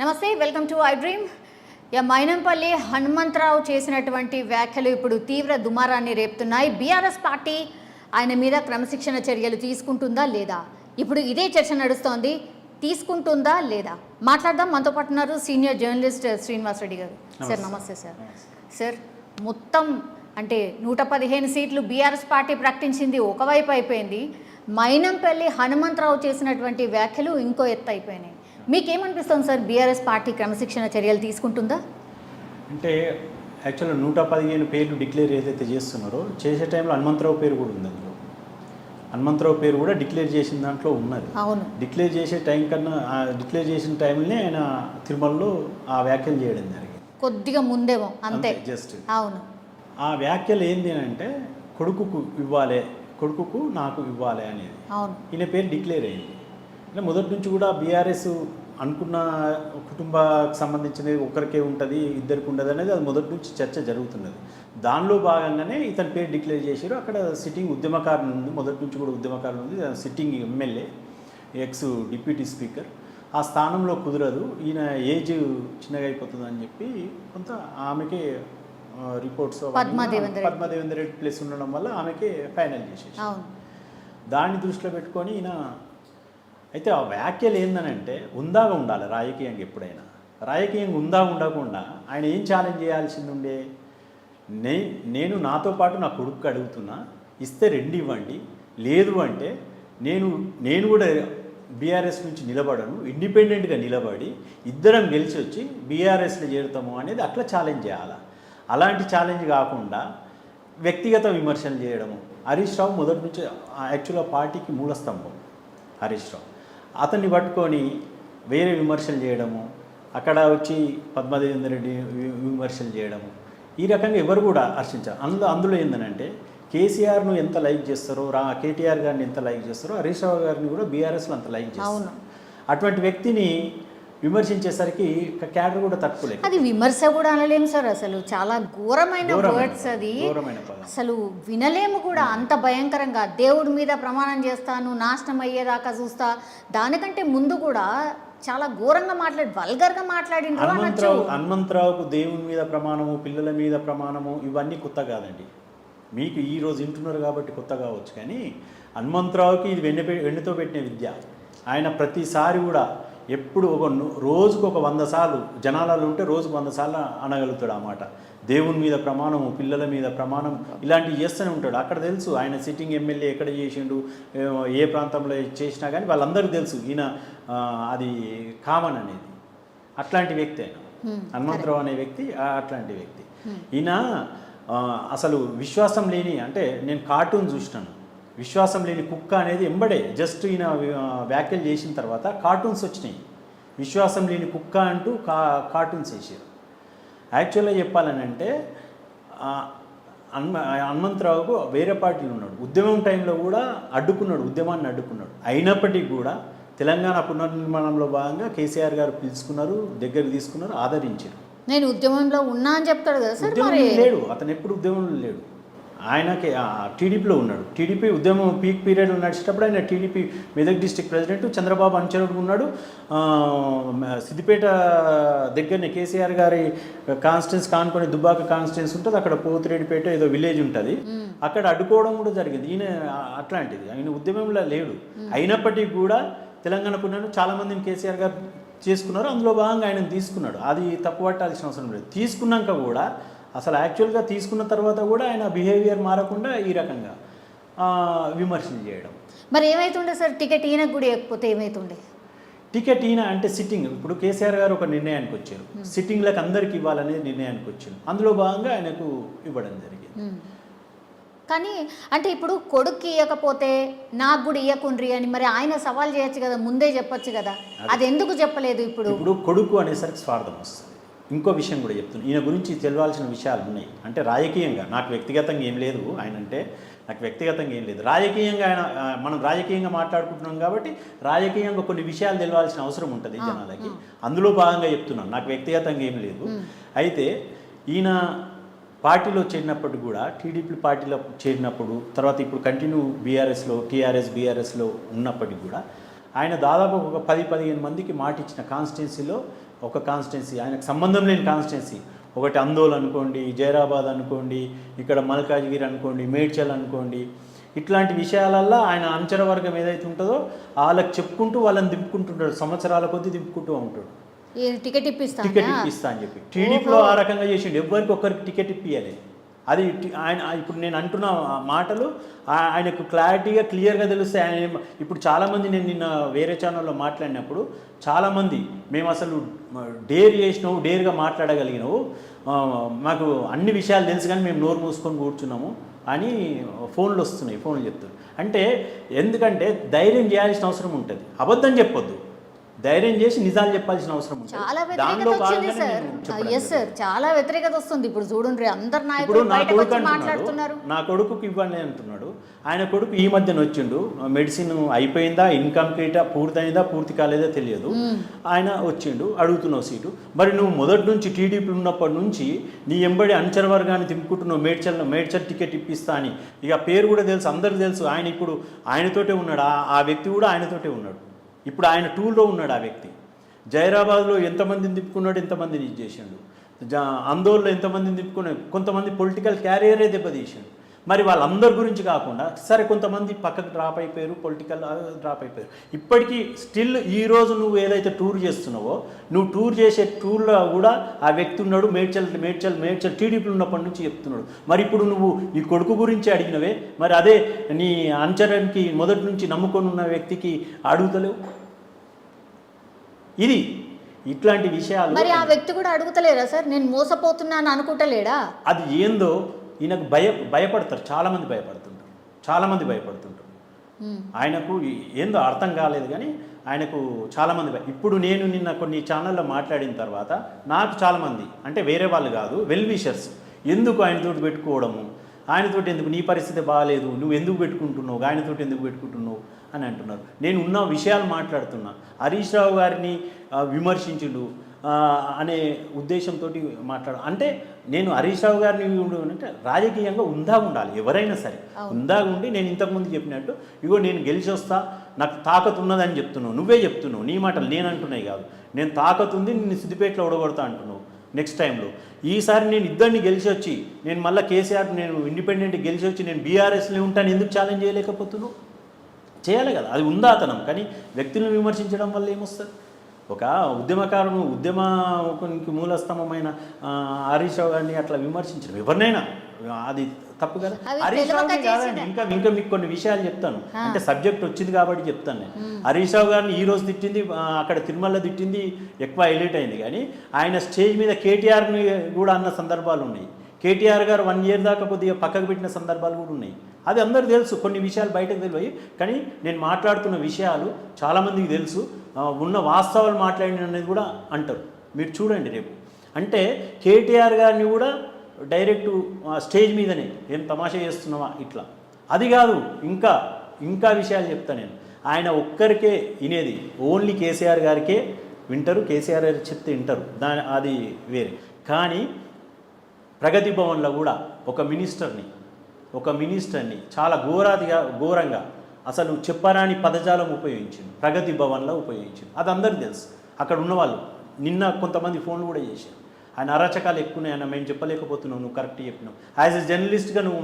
నమస్తే, welcome to iDream. Mynampally Hanumantha Rao చేసినటువంటి వ్యాఖ్యలు ఇప్పుడు తీవ్ర దుమారాన్ని రేపుతున్నాయి. బీఆర్ఎస్ పార్టీ ఆయన మీద క్రమశిక్షణ చర్యలు తీసుకుంటుందా లేదా? ఇప్పుడు ఇదే చర్చ నడుస్తోంది. తీసుకుంటుందా లేదా మాట్లాడదాం. మనతో పాటు ఉన్నారు సీనియర్ జర్నలిస్ట్ శ్రీనివాస్ రెడ్డి గారు. సార్ నమస్తే. సార్ మొత్తం అంటే 115 సీట్లు బీఆర్ఎస్ పార్టీ ప్రకటించింది ఒకవైపు అయిపోయింది. మైనంపల్లి హనుమంతరావు చేసినటువంటి వ్యాఖ్యలు ఇంకో ఎత్తు అయిపోయినాయి. మీకేమనిపిస్తుంది సార్? బీఆర్ఎస్ పార్టీ క్రమశిక్షణ చర్యలు తీసుకుంటుందా? అంటే యాక్చువల్గా 115 పేర్లు డిక్లేర్ ఏదైతే చేస్తున్నారో చేసే టైంలో హనుమంతరావు పేరు కూడా ఉంది. అందులో హనుమంతరావు పేరు కూడా డిక్లేర్ చేసిన దాంట్లో ఉన్నది. అవును, డిక్లేర్ చేసే టైం కన్నా డిక్లేర్ చేసిన టైంలోనే ఆయన తిరుమలలో ఆ వ్యాఖ్యలు చేయడం జరిగింది. కొద్దిగా ముందేమో అంతే. జస్ట్ అవును. ఆ వ్యాఖ్యలు ఏంటి అంటే కొడుకుకు ఇవ్వాలి, కొడుకుకు నాకు ఇవ్వాలి అనేది. అవును, ఈయన పేరు డిక్లేర్ అయింది. అంటే మొదటి నుంచి కూడా బీఆర్ఎస్ అనుకున్న కుటుంబానికి సంబంధించినది ఒకరికే ఉంటుంది, ఇద్దరికి ఉండదు అనేది అది మొదటి నుంచి చర్చ జరుగుతున్నది. దానిలో భాగంగానే ఇతని పేరు డిక్లేర్ చేశారు. అక్కడ సిట్టింగ్ ఉద్యమకారులు ఉంది, మొదటి నుంచి కూడా ఉద్యమకారులు ఉంది. Sitting MLA, X deputy speaker, ఆ స్థానంలో కుదరదు, ఈయన ఏజ్ చిన్నగా అయిపోతుందని చెప్పి కొంత ఆమెకి రిపోర్ట్స్ పద్మదేవేంద్ర రెడ్డి ప్లేస్ ఉండడం వల్ల ఆమెకి ఫైనల్ చేసేసి దాన్ని దృష్టిలో పెట్టుకొని ఈయన అయితే ఆ వ్యాఖ్యలు ఏందనంటే ఉందాగా ఉండాలి రాజకీయంగా. ఎప్పుడైనా రాజకీయంగా ఉందాగా ఉండకుండా ఆయన ఏం ఛాలెంజ్ చేయాల్సింది ఉండే, నేను నాతో పాటు నా కొడుకు అడుగుతున్నా, ఇస్తే 2 ఇవ్వండి, లేదు అంటే నేను కూడా బీఆర్ఎస్ నుంచి నిలబడను, ఇండిపెండెంట్గా నిలబడి ఇద్దరం గెలిచి వచ్చి బీఆర్ఎస్లో చేరుతాము అనేది అట్లా ఛాలెంజ్ చేయాలి. అలాంటి ఛాలెంజ్ కాకుండా వ్యక్తిగత విమర్శలు చేయడము. హరీష్ రావు మొదటి నుంచి యాక్చువల్గా పార్టీకి మూలస్తంభం హరీష్ రావు. అతన్ని పట్టుకొని వేరే విమర్శలు చేయడము, అక్కడ వచ్చి పద్మదేవేంద్ర రెడ్డి విమర్శలు చేయడము, ఈ రకంగా ఎవరు కూడా హర్షించారు. అందులో ఏంటంటే కేసీఆర్ను ఎంత లైక్ చేస్తారో, కేటీఆర్ గారిని ఎంత లైక్ చేస్తారో హరీష్ రావు గారిని కూడా బీఆర్ఎస్లో అంత లైక్ చేస్తారు. అటువంటి వ్యక్తిని విమర్శించేసరికి క్యాడర్ కూడా తట్టుకోలేదు. అది విమర్శ కూడా అనలేము సార్, అసలు చాలా ఘోరమైన వర్డ్స్. అది అసలు వినలేము కూడా అంత భయంకరంగా. దేవుడి మీద ప్రమాణం చేస్తాను, నాశనం అయ్యేదాకా చూస్తా, దానికంటే ముందు కూడా చాలా ఘోరంగా వల్గర్గా మాట్లాడిండ్రు. హనుమంతరావుకు దేవుని మీద ప్రమాణము, పిల్లల మీద ప్రమాణము ఇవన్నీ కొత్త కాదండి. మీకు ఈరోజు వింటున్నారు కాబట్టి కొత్త కావచ్చు, కానీ హనుమంతరావుకి ఇది వెన్నుతో పెట్టిన విద్య. ఆయన ప్రతిసారి కూడా ఎప్పుడు రోజుకు ఒక 100 సార్లు జనాలలో ఉంటే రోజుకు 100 సార్లు అనగలుగుతాడు ఆ మాట. దేవుని మీద ప్రమాణము, పిల్లల మీద ప్రమాణం, ఇలాంటివి చేస్తూనే ఉంటాడు. అక్కడ తెలుసు ఆయన సిట్టింగ్ ఎమ్మెల్యే ఎక్కడ చేసిండు, ఏ ప్రాంతంలో చేసినా కానీ వాళ్ళందరికీ తెలుసు ఈయన అది కామన్ అనేది. అట్లాంటి వ్యక్తి ఆయన హనుమంతరావు అనే వ్యక్తి, అట్లాంటి వ్యక్తి. ఈయన అసలు విశ్వాసం లేని, అంటే నేను కార్టూన్ చూసినాను, విశ్వాసం లేని కుక్క అనేది ఎంబడే జస్ట్ ఈయన వ్యాఖ్యలు చేసిన తర్వాత కార్టూన్స్ వచ్చినాయి. విశ్వాసం లేని కుక్క అంటూ కార్టూన్స్ వేసారు. యాక్చువల్గా చెప్పాలని అంటే హనుమంతరావుకు వేరే పార్టీలు ఉన్నాడు, ఉద్యమం టైంలో కూడా ఉద్యమాన్ని అడ్డుకున్నాడు. అయినప్పటికీ కూడా తెలంగాణ పునర్నిర్మాణంలో భాగంగా కేసీఆర్ గారు పిలుచుకున్నారు, దగ్గరికి తీసుకున్నారు, ఆదరించారు. నేను ఉద్యమంలో ఉన్నా అని చెప్తాడు కదా సార్. లేడు, అతను ఎప్పుడు ఉద్యమంలో లేడు. ఆయనకి టీడీపీలో ఉన్నాడు. టీడీపీ ఉద్యమం పీక్ పీరియడ్లో నడిచేటప్పుడు ఆయన TDP Medak district president, Chandrababu అనుచరుడు ఉన్నాడు. సిద్దిపేట దగ్గరనే కేసీఆర్ గారి కాన్స్టిట్యున్సీ కానుకొని దుబ్బాక కాన్స్టిట్యున్సీ ఉంటుంది, అక్కడ పోతిరెడ్డిపేట ఏదో విలేజ్ ఉంటుంది, అక్కడ అడ్డుకోవడం కూడా జరిగింది. ఈయన అట్లాంటిది, ఆయన ఉద్యమంలో లేడు. అయినప్పటికీ కూడా తెలంగాణ పుణ్యాన్ని చాలామందిని కేసీఆర్ గారు చేసుకున్నారు, అందులో భాగంగా ఆయన తీసుకున్నాడు. అది తప్పు పట్టాల్సిన అవసరం లేదు. తీసుకున్నాక కూడా అసలు యాక్చువల్గా తీసుకున్న తర్వాత కూడా ఆయన బిహేవియర్ మారకుండా ఈ రకంగా విమర్శలు చేయడం. మరి ఏమైతుండే సార్? టికెట్ ఈయనకు కూడా ఇవ్వకపోతే ఏమైతుండే? టికెట్ ఈయన అంటే సిట్టింగ్, ఇప్పుడు కేసీఆర్ గారు ఒక నిర్ణయానికి వచ్చారు, సిట్టింగ్లకు అందరికి ఇవ్వాలనే నిర్ణయానికి వచ్చారు. అందులో భాగంగా ఆయనకు ఇవ్వడం జరిగింది. కానీ అంటే ఇప్పుడు కొడుకు ఇవ్వకపోతే నాకు కూడా ఇవ్వకుండ్రి అని మరి ఆయన సవాల్ చేయొచ్చు కదా, ముందే చెప్పొచ్చు కదా, అది ఎందుకు చెప్పలేదు? ఇప్పుడు కొడుకు అనేసరికి స్వార్థం వస్తుంది. ఇంకో విషయం కూడా చెప్తున్నాను, ఈయన గురించి తెలియాల్సిన విషయాలు ఉన్నాయి. అంటే రాజకీయంగా నాకు వ్యక్తిగతంగా ఏం లేదు, ఆయన అంటే నాకు వ్యక్తిగతంగా ఏం లేదు. రాజకీయంగా ఆయన మనం రాజకీయంగా మాట్లాడుకుంటున్నాం కాబట్టి రాజకీయంగా కొన్ని విషయాలు తెలియాల్సిన అవసరం ఉంటుంది జనాలకి. అందులో భాగంగా చెప్తున్నాను, నాకు వ్యక్తిగతంగా ఏం లేదు. అయితే ఈయన పార్టీలో చేరినప్పుడు కూడా, టీడీపీ పార్టీలో చేరినప్పుడు, తర్వాత ఇప్పుడు కంటిన్యూ బీఆర్ఎస్లో, టీఆర్ఎస్ బీఆర్ఎస్లో ఉన్నప్పటికీ కూడా ఆయన దాదాపు ఒక 10-15 మందికి మాట ఇచ్చిన కాన్స్టిట్యున్సీలో ఒక కాన్స్టిట్యున్సీ ఆయనకు సంబంధం లేని కాన్స్టిట్యున్సీ ఒకటి అందోల్ అనుకోండి, జైరాబాద్ అనుకోండి, ఇక్కడ మల్కాజ్గిరి అనుకోండి, మేడ్చల్ అనుకోండి, ఇట్లాంటి విషయాలల్లో ఆయన అంచనా వర్గం ఏదైతే ఉంటుందో వాళ్ళకి చెప్పుకుంటూ వాళ్ళని దింపుకుంటుంటాడు, సంవత్సరాల కొద్దీ దింపుకుంటూ ఉంటాడు. టికెట్ ఇప్పిస్తా అని చెప్పి టీడీపీలో ఆ రకంగా చేసిండు, ఎవరికి ఒక్కరికి టికెట్ ఇప్పియాలి. అది ఆయన ఇప్పుడు నేను అంటున్న మాటలు ఆయనకు క్లారిటీగా క్లియర్గా తెలుస్తాయి. ఆయన ఇప్పుడు చాలామంది నేను నిన్న వేరే ఛానల్లో మాట్లాడినప్పుడు చాలామంది మేము అసలు డేర్ చేసినావు, డేర్గా మాట్లాడగలిగినావు, మాకు అన్ని విషయాలు తెలుసు కానీ మేము నోరు మూసుకొని కూర్చున్నాము అని ఫోన్లు వస్తున్నాయి, ఫోన్లు చెప్తారు. అంటే ఎందుకంటే ధైర్యం చేయాల్సిన అవసరం ఉంటుంది, అబద్ధం చెప్పొద్దు, ధైర్యం చేసి నిజాలు చెప్పాల్సిన అవసరం ఉంది. చాలా వ్యతిరేకత వచ్చింది సార్. ఎస్ సార్, చాలా వ్యతిరేకత వస్తుంది. ఇప్పుడు చూడండి అందరు నాయకులు మాట్లాడుతున్నారు. నా కొడుకుకి ఇవ్వండి అంటున్నాడు. ఆయన కొడుకు ఈ మధ్యన వచ్చిండు, మెడిసిన్ అయిపోయిందా, ఇన్కంప్లీటా, పూర్తయిందా, పూర్తి కాలేదా తెలియదు. ఆయన వచ్చిండు, అడుగుతున్నావు సీటు. మరి నువ్వు మొదటి నుంచి టీడీపీ ఉన్నప్పటి నుంచి నీ ఎంబడి అంచన వర్గాన్ని తిప్పుకుంటున్నావు, మేడ్చల్ టికెట్ ఇప్పిస్తా అని. ఇక పేరు కూడా తెలుసు, అందరికి తెలుసు. ఆయన ఇప్పుడు ఆయనతోటే ఉన్నాడు, ఆ వ్యక్తి కూడా ఆయనతోటే ఉన్నాడు. ఇప్పుడు ఆయన టూర్లో ఉన్నాడు ఆ వ్యక్తి. జైరాబాద్లో ఎంతమందిని తిప్పుకున్నాడు, ఎంతమందిని ఇది చేశాడు. ఆందోళనలో ఎంతమందిని తిప్పుకున్నాడు, కొంతమంది పొలిటికల్ క్యారియరే దెబ్బతీశాడు. మరి వాళ్ళందరి గురించి కాకుండా సరే కొంతమంది పక్కకు డ్రాప్ అయిపోయారు, పొలిటికల్ డ్రాప్ అయిపోయారు. ఇప్పటికీ స్టిల్ ఈరోజు నువ్వు ఏదైతే టూర్ చేస్తున్నావో, నువ్వు టూర్ చేసే టూర్లో కూడా ఆ వ్యక్తి ఉన్నాడు, మేడ్చల్ టీడీపీలో ఉన్నప్పటి నుంచి చెప్తున్నాడు. మరి ఇప్పుడు నువ్వు నీ కొడుకు గురించి అడిగినవే, మరి అదే నీ అంచనానికి మొదటి నుంచి నమ్ముకొని ఉన్న వ్యక్తికి అడుగుతలేవు. ఇది ఇట్లాంటి విషయాలు. మరి ఆ వ్యక్తి కూడా అడుగుతలేరా సార్, నేను మోసపోతున్నాను అనుకుంటలేడా? అది ఏందో ఈయనకు భయపడతారు, చాలామంది భయపడుతుంటారు. ఆయనకు ఏందో అర్థం కాలేదు కానీ ఆయనకు చాలామంది ఇప్పుడు నేను నిన్న కొన్ని ఛానల్లో మాట్లాడిన తర్వాత నాకు చాలామంది, అంటే వేరే వాళ్ళు కాదు, వెల్ విషర్స్, ఎందుకు ఆయనతోటి పెట్టుకోవడము, ఆయనతోటి ఎందుకు, నీ పరిస్థితి బాగాలేదు, నువ్వు ఎందుకు పెట్టుకుంటున్నావు, ఆయనతోటి ఎందుకు పెట్టుకుంటున్నావు అని అంటున్నారు. నేను ఉన్న విషయాలు మాట్లాడుతున్నా. హరీష్ రావు గారిని విమర్శించుడు అనే ఉద్దేశంతో అంటే నేను హరీష్ రావు గారిని అంటే రాజకీయంగా ఉందాగా ఉండాలి, ఎవరైనా సరే ఉందాగా ఉండి. నేను ఇంతకుముందు చెప్పినట్టు ఇగో నేను గెలిచి వస్తా, నాకు తాకత్ ఉన్నదని చెప్తున్నావు, నువ్వే చెప్తున్నావు, నీ మాటలు నేను అంటున్నాయి కాదు. నేను తాకత్ ఉంది, నిన్ను సిద్దిపేటలో ఓడగొడతా అంటున్నావు. నెక్స్ట్ టైంలో ఈసారి నేను ఇద్దరిని గెలిచి వచ్చి నేను మళ్ళీ కేసీఆర్ నేను ఇండిపెండెంట్ గెలిచి వచ్చి నేను బీఆర్ఎస్లో ఉంటాను, ఎందుకు ఛాలెంజ్ చేయలేకపోతున్నావు? చేయాలి కదా, అది ఉందాతనం. కానీ వ్యక్తులను విమర్శించడం వల్ల ఏమొస్తుంది? ఒక ఉద్యమకారుడు, ఉద్యమానికి మూలస్తంభమైన హరీష్ రావు గారిని అట్లా విమర్శించడం ఎవరినైనా అది తప్పు కదా. హరీష్ రావు కాదండి, ఇంకా మీకు కొన్ని విషయాలు చెప్తాను, అంటే సబ్జెక్ట్ వచ్చింది కాబట్టి చెప్తాను నేను. హరీష్ రావు గారిని ఈ రోజు తిట్టింది, అక్కడ తిరుమలలో తిట్టింది ఎక్కువ హైలైట్ అయింది. కానీ ఆయన స్టేజ్ మీద కేటీఆర్ని కూడా అన్న సందర్భాలు ఉన్నాయి. కేటీఆర్ గారు 1 year దాకా కొద్దిగా పక్కకు పెట్టిన సందర్భాలు కూడా ఉన్నాయి. అది అందరూ తెలుసు, కొన్ని విషయాలు బయటకు తెలివాయి. కానీ నేను మాట్లాడుతున్న విషయాలు చాలామందికి తెలుసు, ఉన్న వాస్తవాలు మాట్లాడిన అనేది కూడా అంటారు. మీరు చూడండి రేపు. అంటే కేటీఆర్ గారిని కూడా డైరెక్ట్ స్టేజ్ మీదనే ఏం తమాషా చేస్తున్నావా ఇట్లా, అది కాదు, ఇంకా విషయాలు చెప్తా నేను. ఆయన ఒక్కరికే వినేది, ఓన్లీ కేసీఆర్ గారికే వింటారు, కేసీఆర్ గారు చెప్తే వింటారు, అది వేరే. కానీ ప్రగతి భవన్లో కూడా ఒక మినిస్టర్ని చాలా ఘోరంగా అసలు చెప్పరాని పదజాలం ఉపయోగించింది, ప్రగతి భవన్లో ఉపయోగించింది. అది అందరికీ తెలుసు, అక్కడ ఉన్నవాళ్ళు. నిన్న కొంతమంది ఫోన్లు కూడా చేశారు, ఆయన అరాచకాలు ఎక్కువనే అన్న, మేము చెప్పలేకపోతున్నావు, నువ్వు కరెక్ట్ చెప్పినావు. యాజ్ ఎ జర్నలిస్ట్గా నువ్వు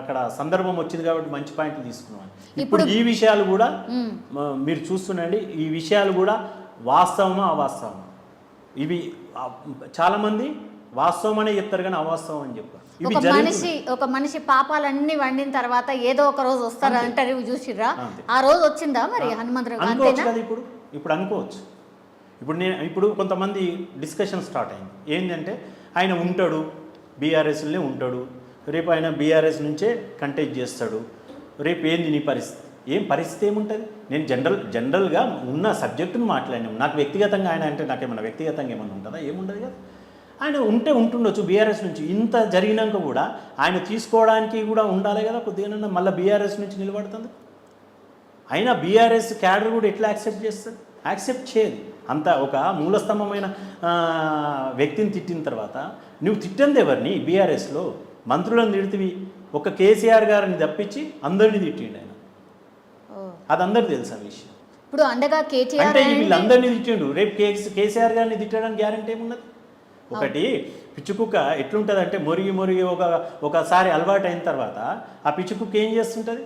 అక్కడ సందర్భం వచ్చింది కాబట్టి మంచి పాయింట్లు తీసుకున్నావు. ఇప్పుడు ఈ విషయాలు కూడా మీరు చూస్తుండండి, ఈ విషయాలు కూడా వాస్తవమా అవాస్తవమా, ఇవి చాలామంది వాస్తవం అనే చెప్తారు కానీ అవాస్తవం అని చెప్పారు. ఒక మనిషి పాపాలన్నీ వండిన తర్వాత ఏదో ఒక రోజు వస్తారు అంటారు, చూసిర్రా? ఆ రోజు వచ్చిందా మరి హనుమంతరావు? అనుకోవచ్చు కదా, ఇప్పుడు అనుకోవచ్చు. ఇప్పుడు కొంతమంది డిస్కషన్ స్టార్ట్ అయింది ఏంటంటే, ఆయన ఉంటాడు బీఆర్ఎస్లోనే ఉంటాడు, రేపు ఆయన బీఆర్ఎస్ నుంచే కంటెస్ట్ చేస్తాడు, రేపు ఏంది నీ పరిస్థితి? ఏం పరిస్థితి ఏముంటుంది? నేను జనరల్గా ఉన్న సబ్జెక్టును మాట్లాడినాము. నాకు వ్యక్తిగతంగా ఆయన అంటే నాకేమన్నా వ్యక్తిగతంగా ఏమన్నా ఉంటుందా? ఏముండదు కదా. ఆయన ఉంటుండొచ్చు బీఆర్ఎస్ నుంచి. ఇంత జరిగినాక కూడా ఆయన తీసుకోవడానికి కూడా ఉండాలి కదా కొద్దిగా, మళ్ళీ బీఆర్ఎస్ నుంచి నిలబడుతుంది. అయినా బీఆర్ఎస్ క్యాడర్ కూడా ఎట్లా యాక్సెప్ట్ చేస్తుంది? యాక్సెప్ట్ చేయదు. అంత ఒక మూలస్తంభమైన వ్యక్తిని తిట్టిన తర్వాత నువ్వు తిట్టింది ఎవరిని? బీఆర్ఎస్లో మంత్రులను తిడితివి, ఒక కేసీఆర్ గారిని తప్పించి అందరినీ తిట్టిండు ఆయన. అది అందరికీ తెలుసు ఆ విషయం. ఇప్పుడు అండగా కేటీఆర్ అంటే వీళ్ళందరినీ తిట్టిండు, రేపు కేసీఆర్ గారిని తిట్టడానికి గ్యారంటీ ఏమున్నది? ఒకటి పిచ్చుకుక్క ఎట్లుంటుంది మొరిగి ఒకసారి అలవాటు అయిన తర్వాత ఆ పిచ్చుకుక్క ఏం చేస్తుంటుంది?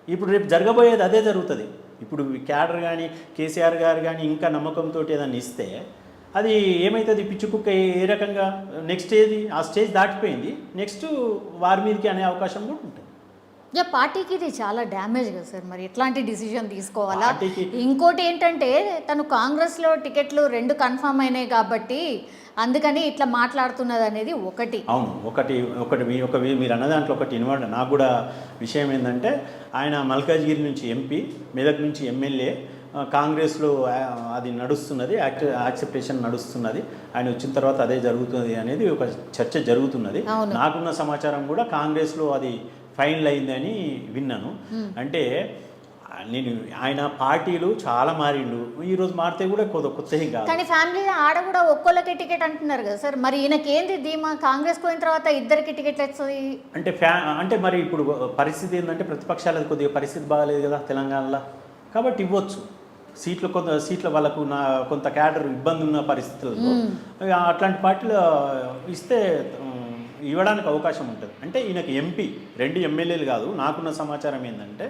ఇప్పుడు రేపు జరగబోయేది అదే జరుగుతుంది. ఇప్పుడు క్యాడర్ కానీ కేసీఆర్ గారు కానీ ఇంకా నమ్మకంతో ఏదైనా ఇస్తే అది ఏమవుతుంది? పిచ్చుకుక్క ఏ రకంగా నెక్స్ట్ ఏది ఆ స్టేజ్ దాటిపోయింది, నెక్స్ట్ వారి మీదకి అనే అవకాశం కూడా ఉంటుంది. పార్టీకి ఇది చాలా డ్యామేజ్ కదా సార్, మరి ఎట్లాంటి డిసిజన్ తీసుకోవాలా? పార్టీకి ఇంకోటి ఏంటంటే తను కాంగ్రెస్లో టికెట్లు 2 కన్ఫర్మ్ అయినాయి కాబట్టి అందుకని ఇట్లా మాట్లాడుతున్నది అనేది ఒకటి. అవును, ఒకటి మీరు అన్న దాంట్లో ఒకటి ఇన్వాల్వ్. నాకు కూడా విషయం ఏంటంటే ఆయన మల్కాజ్గిరి నుంచి ఎంపీ, మెదక్ నుంచి ఎమ్మెల్యే, కాంగ్రెస్లో అది నడుస్తున్నది, యాక్సెప్టేషన్ నడుస్తున్నది. ఆయన వచ్చిన తర్వాత అదే జరుగుతుంది అనేది ఒక చర్చ జరుగుతున్నది. నాకున్న సమాచారం కూడా కాంగ్రెస్లో అది ఫైనల్ అయిందని విన్నాను. అంటే నేను ఆయన పార్టీలు చాలా మారిండు, ఈరోజు మారితే కూడా కొత్తగా కాదు. కానీ ఫ్యామిలీ ఆడ కూడా ఒక్కొక్కరికి టికెట్ అంటున్నారు కదా సార్, మరి ఈయనకేంది ధీమా? కాంగ్రెస్ పోయిన తర్వాత ఇద్దరికి టికెట్లు వస్తుంది అంటే మరి ఇప్పుడు పరిస్థితి ఏంటంటే ప్రతిపక్షాలకు కొద్దిగా పరిస్థితి బాగాలేదు కదా తెలంగాణలో, కాబట్టి ఇవ్వచ్చు సీట్ల వాళ్ళకు కొంత క్యాడర్ ఇబ్బంది ఉన్న పరిస్థితుల్లో అట్లాంటి పార్టీలు ఇస్తే ఇవ్వడానికి అవకాశం ఉంటుంది. అంటే ఈయనకి ఎంపీ 2 ఎమ్మెల్యేలు కాదు. నాకున్న సమాచారం ఏంటంటే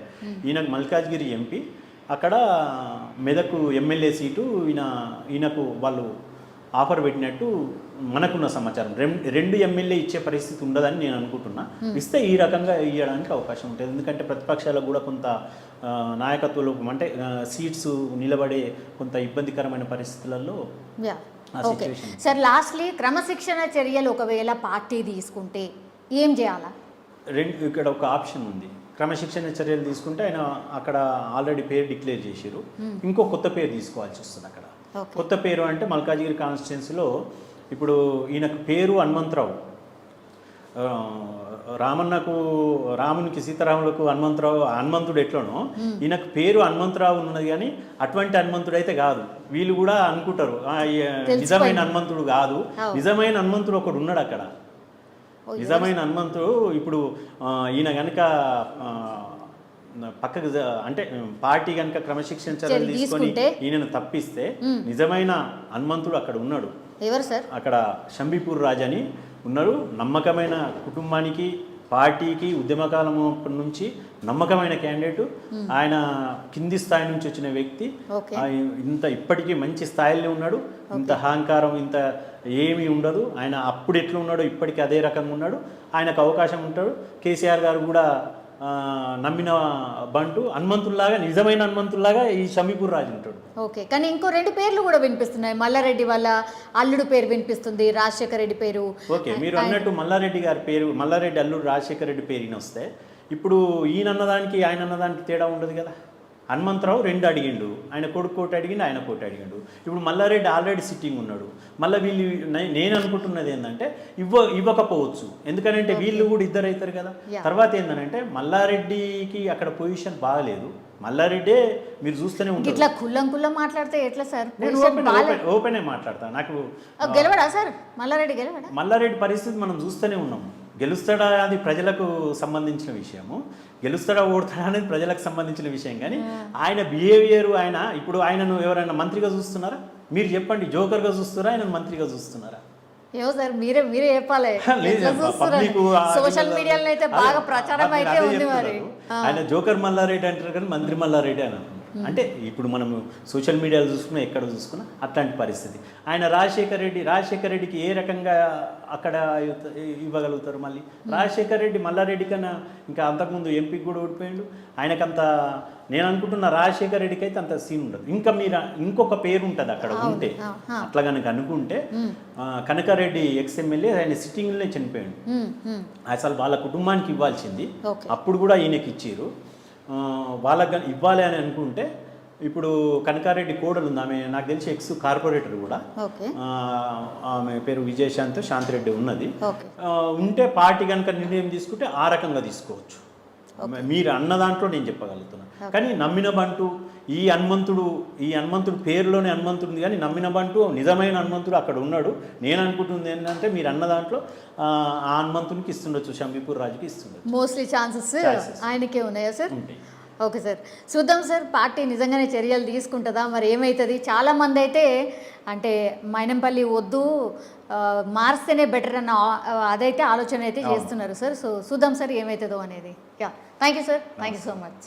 ఈయనకు మల్కాజ్గిరి ఎంపీ, అక్కడ మెదక్ ఎమ్మెల్యే సీటు ఈయనకు వాళ్ళు ఆఫర్ పెట్టినట్టు మనకున్న సమాచారం. 2 ఎమ్మెల్యే ఇచ్చే పరిస్థితి ఉండదని నేను అనుకుంటున్నా. ఇస్తే ఈ రకంగా ఇవ్వడానికి అవకాశం ఉంటుంది. ఎందుకంటే ప్రతిపక్షాలకు కూడా కొంత నాయకత్వంలో అంటే సీట్స్ నిలబడే కొంత ఇబ్బందికరమైన పరిస్థితులలో. ఓకే సార్, లాస్ట్లీ క్రమశిక్షణ చర్యలు ఒకవేళ పార్టీ తీసుకుంటే ఏం చేయాలా? ఇక్కడ ఒక ఆప్షన్ ఉంది. క్రమశిక్షణ చర్యలు తీసుకుంటే ఆయన అక్కడ ఆల్రెడీ పేరు డిక్లేర్ చేశారు, ఇంకో కొత్త పేరు తీసుకోవాల్సి వస్తుంది. అక్కడ కొత్త పేరు అంటే మల్కాజ్గిరి కాన్స్టిట్యున్సీలో ఇప్పుడు ఈయనకు పేరు హనుమంతరావు. రామునికి సీతారాములకు హనుమంతుడు ఎట్లనో ఈయనకు పేరు హనుమంతరావు ఉన్నది, కానీ అటువంటి హనుమంతుడు అయితే కాదు. వీళ్ళు కూడా అనుకుంటారు నిజమైన హనుమంతుడు కాదు. నిజమైన హనుమంతుడు ఒకడు ఉన్నాడు అక్కడ. నిజమైన హనుమంతుడు ఇప్పుడు ఈయన కనుక పక్కకు అంటే పార్టీ కనుక క్రమశిక్షణ చర్యలు తీసుకొని ఈయనను తప్పిస్తే నిజమైన హనుమంతుడు అక్కడ ఉన్నాడు. ఎవరు సార్? అక్కడ షంబీపూర్ రాజు అని ఉన్నారు. నమ్మకమైన కుటుంబానికి, పార్టీకి ఉద్యమకాలం నుంచి నమ్మకమైన క్యాండిడేటు. ఆయన కింది స్థాయి నుంచి వచ్చిన వ్యక్తి. ఇప్పటికీ మంచి స్థాయిలో ఉన్నాడు. ఇంత అహంకారం ఇంత ఏమీ ఉండదు. ఆయన అప్పుడు ఎట్లా ఉన్నాడో ఇప్పటికీ అదే రకంగా ఉన్నాడు. ఆయనకు అవకాశం ఉంటాడు. కేసీఆర్ గారు కూడా నమ్మిన బంటు హనుమంతుల్లాగా, నిజమైన హనుమంతుల్లాగా ఈ షంబీపూర్ రాజు ఉంటాడు. ఓకే, కానీ ఇంకో 2 పేర్లు కూడా వినిపిస్తున్నాయి. మల్లారెడ్డి వాళ్ళ అల్లుడు పేరు వినిపిస్తుంది, రాజశేఖర రెడ్డి పేరు. ఓకే, మీరు అన్నట్టు మల్లారెడ్డి గారి పేరు, మల్లారెడ్డి అల్లుడు రాజశేఖర రెడ్డి పేరు వస్తే ఇప్పుడు ఈయన అన్నదానికి ఆయన అన్నదానికి తేడా ఉండదు కదా. హనుమంతరావు 2 అడిగిండు, ఆయన కొడుకు కోటి అడిగిండు, ఆయన కోటి అడిగిండు. ఇప్పుడు మల్లారెడ్డి ఆల్రెడీ సిట్టింగ్ ఉన్నాడు. మళ్ళీ వీళ్ళు నేను అనుకుంటున్నది ఏంటంటే ఇవ్వకపోవచ్చు, ఎందుకంటే వీళ్ళు కూడా ఇద్దరు అవుతారు కదా. తర్వాత ఏంటంటే మల్లారెడ్డికి అక్కడ పొజిషన్ బాగలేదు. మల్లారెడ్డే మీరు చూస్తూనే ఉంటారు. ఇట్లా కుల్లం మాట్లాడితే ఎట్లా సార్? నేను ఓపెన్ మాట్లాడతాను. నాకు గెలవడా సార్ మల్లారెడ్డి? గెలవడా? మల్లారెడ్డి పరిస్థితి మనం చూస్తూనే ఉన్నాము. గెలుస్తాడా అది ప్రజలకు సంబంధించిన విషయము, గెలుస్తాడా ఓడతాడా అనేది ప్రజలకు సంబంధించిన విషయం. కానీ ఆయన బిహేవియర్, ఆయన ఇప్పుడు ఆయనను ఎవరైనా మంత్రిగా చూస్తున్నారా? మీరు చెప్పండి. జోకర్గా చూస్తున్నారా, ఆయనను మంత్రిగా చూస్తున్నారా? ఏమో సార్, మీరే చెప్పాలి. సోషల్ మీడియాలో అయితే బాగా ప్రచారం అయితే ఉంది. మరి ఆయన జోకర్ మల్లారెడ్డి అంటారు కానీ మంత్రి మల్లారెడ్డి అని అంటే ఇప్పుడు మనము సోషల్ మీడియాలో చూసుకున్నా, ఎక్కడ చూసుకున్నా అట్లాంటి పరిస్థితి. ఆయన రాజశేఖర రెడ్డికి ఏ రకంగా అక్కడ ఇవ్వగలుగుతారు? మళ్ళీ రాజశేఖర రెడ్డి మల్లారెడ్డి కన్నా ఇంకా అంతకుముందు ఎంపీకి కూడా ఓడిపోయాడు. ఆయనకంత నేను అనుకుంటున్న రాజశేఖర రెడ్డికి అయితే అంత సీన్ ఉండదు. ఇంకా మీరు ఇంకొక పేరు ఉంటుంది అక్కడ ఉంటే, అట్లా కనుక అనుకుంటే కనకారెడ్డి ఎక్స్ఎమ్మెల్యే ఆయన సిట్టింగ్లోనే చనిపోయాడు. అసలు వాళ్ళ కుటుంబానికి ఇవ్వాల్సింది అప్పుడు కూడా ఈయనకి ఇచ్చారు. వాళ్ళకి ఇవ్వాలి అని అనుకుంటే ఇప్పుడు కనకారెడ్డి కోడలు ఉంది, ఆమె నాకు తెలిసి ఎక్స్ కార్పొరేటర్ కూడా, ఆమె పేరు శాంతిరెడ్డి ఉన్నది. ఉంటే పార్టీ కనుక నిర్ణయం తీసుకుంటే ఆ రకంగా తీసుకోవచ్చు. మీరు అన్న దాంట్లో నేను చెప్పగలుగుతున్నాను. కానీ నమ్మిన బంటు ఈ హనుమంతుడు పేరులోనే హనుమంతుడు ఉంది, కానీ నమ్మిన బంటు నిజమైన హనుమంతుడు అక్కడ ఉన్నాడు. నేను అనుకుంటుంది ఏంటంటే మీరు అన్న దాంట్లో ఆ హనుమంతునికి ఇస్తుండొచ్చు, షంబీపూర్ రాజుకి ఇస్తుండొచ్చు. మోస్ట్లీ ఛాన్సెస్ ఆయనకే ఉన్నాయా సార్? ఓకే సార్, చూద్దాం సార్ పార్టీ నిజంగానే చర్యలు తీసుకుంటుందా, మరి ఏమవుతుంది. చాలామంది అయితే అంటే మైనంపల్లి వద్దు మారిస్తేనే బెటర్ అన్న అదైతే ఆలోచన అయితే చేస్తున్నారు సార్. సో చూద్దాం సార్ ఏమవుతుందో అనేది. Yeah, thank you sir, thank you so much.